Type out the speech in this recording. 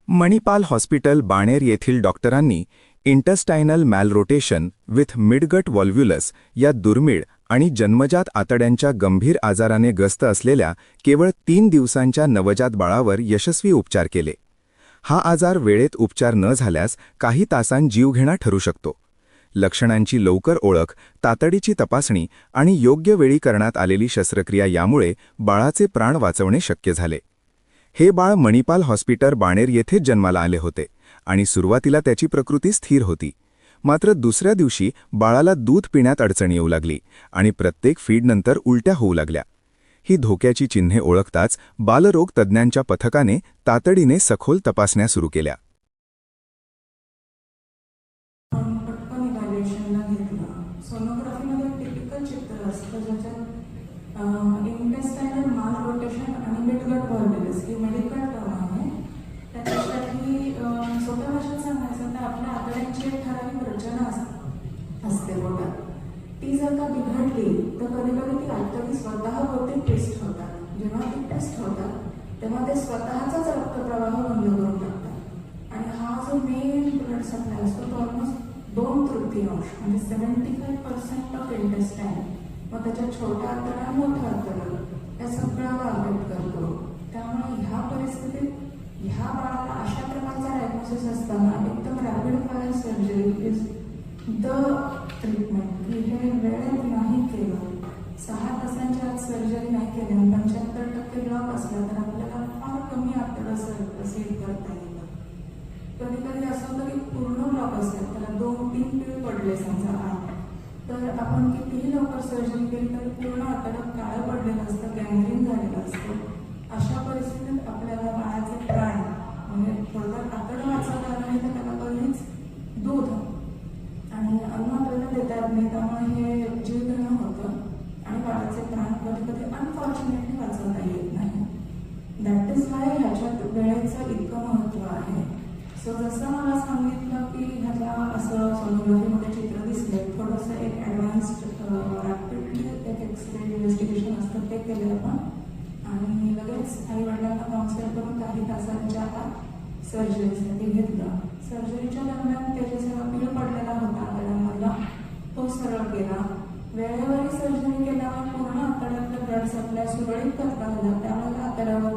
Manipal hospital Baner येथील डॉक्टरांनी इंटेस्टायनल मॅलरोटेशन with midgut व्हॉल्व्युलस या दुर्मिळ आणि जन्मजात आतड्यांच्या गंभीर आजाराने ग्रस्त असलेल्या केवळ 3 दिवसांच्या नवजात बाळावर यशस्वी उपचार केले. हा आजार वेळेत उपचार न झाल्यास काही तासांत जीवघेणा ठरू शकतो. लक्षणांची लवकर ओळख, तातडीची तपासणी आणि योग्य वेळी करण्यात आलेली शस्त्रक्रिया यामुळे बाळाचे प्राण वाचवणे शक्य झाले. हे बाळ मणिपाल हॉस्पिटल बाणेर येथेच जन्माला आले होते आणि सुरुवातीला त्याची प्रकृती स्थिर होती. मात्र दुसऱ्या दिवशी बाळाला दूध पिण्यात अडचण येऊ लागली आणि प्रत्येक फीडनंतर उलट्या होऊ लागल्या. ही धोक्याची चिन्हे ओळखताच बालरोग तज्ज्ञांच्या पथकाने तातडीने सखोल तपासण्या सुरू केल्या. सोनोग्राफीमध्ये टिपिकल चित्र असतं ज्याच्यात इंटेस्टायनल मालरोटेशन आणि मिडगट व्हॉल्व्युलस ही मेडिकल टर्म आहे. त्याच्यासाठी सोप्या भाषेत सांगायचं तर आपल्या आतड्यांची एक ठराविक रचना असते पोटात. ती जर का बिघडली तर कधी कधी ती आतडी स्वतः होते टेस्ट होतात. जेव्हा ती टेस्ट होतात तेव्हा ते स्वतःचाच रक्तप्रवाह बंद करून टाकतात. आणि हा जो मेन ब्लड सप्लाय असतो तो ऑलमोस्ट 2/3 म्हणजे 75% ऑफ इंटेस्टाईन, मग त्याच्या छोट्या आतडा मोठ्या आतडा या सगळ्याला अफेक्ट करतो. त्यामुळे ह्या परिस्थितीत ह्या बाळाला अशा प्रकारचा डायग्नोसिस असताना एकदम rapid fire surgery is the treatment. की हे वेळेत नाही केलं, 6 तासांच्या आत सर्जरी नाही केली आणि 75% ब्लॉक असला तर आपल्याला फार कमी आतडं सील करता येतं. कधी कधी असं होतं की पूर्ण ब्लॉक असतात, त्याला 2-3 पीळ पडले समजा आत, तर आपण कितीही लवकर सर्जरी केली तरी पूर्ण आतडं काळं पडलेलं असतं, गँग्रीन झालेलं असतं. अशा परिस्थितीत आपल्याला बाळाचे प्राण म्हणजे थोडक्यात आतडं वाचवता नाही तर त्याला कधीच दूध आणि अन्न आपल्याला देता येत नाही. त्यामुळे हे जीवघेणं होतं आणि बाळाचे प्राण कधी कधी अनफॉर्च्युनेटली वाचवता येत नाही. दॅट इज वाय ह्याच्यात वेळेचं इतकं महत्त्व आहे. सो जसं मला सांगितलं की ह्याला असं सोनोग्राफीमध्ये चित्र दिसले, थोडंसं एक ॲडव्हान्स्ड रॅपिडली एक एक्सरे इन्व्हेस्टिगेशन असतं ते केलं आपण आणि लगेच आईवडिलांना काउन्सिल करून काही तासांच्या आत सर्जरीसाठी घेतलं. सर्जरीच्या दरम्यान त्याचे सगळं पीळ पडलेला होता आतड्यांमधला तो सरळ केला. वेळेवरही सर्जरी केल्यावर पूर्ण आतड्यातलं ब्लड सप्लाय सुरळीत करता आलं. त्यामुळे आतड्यावर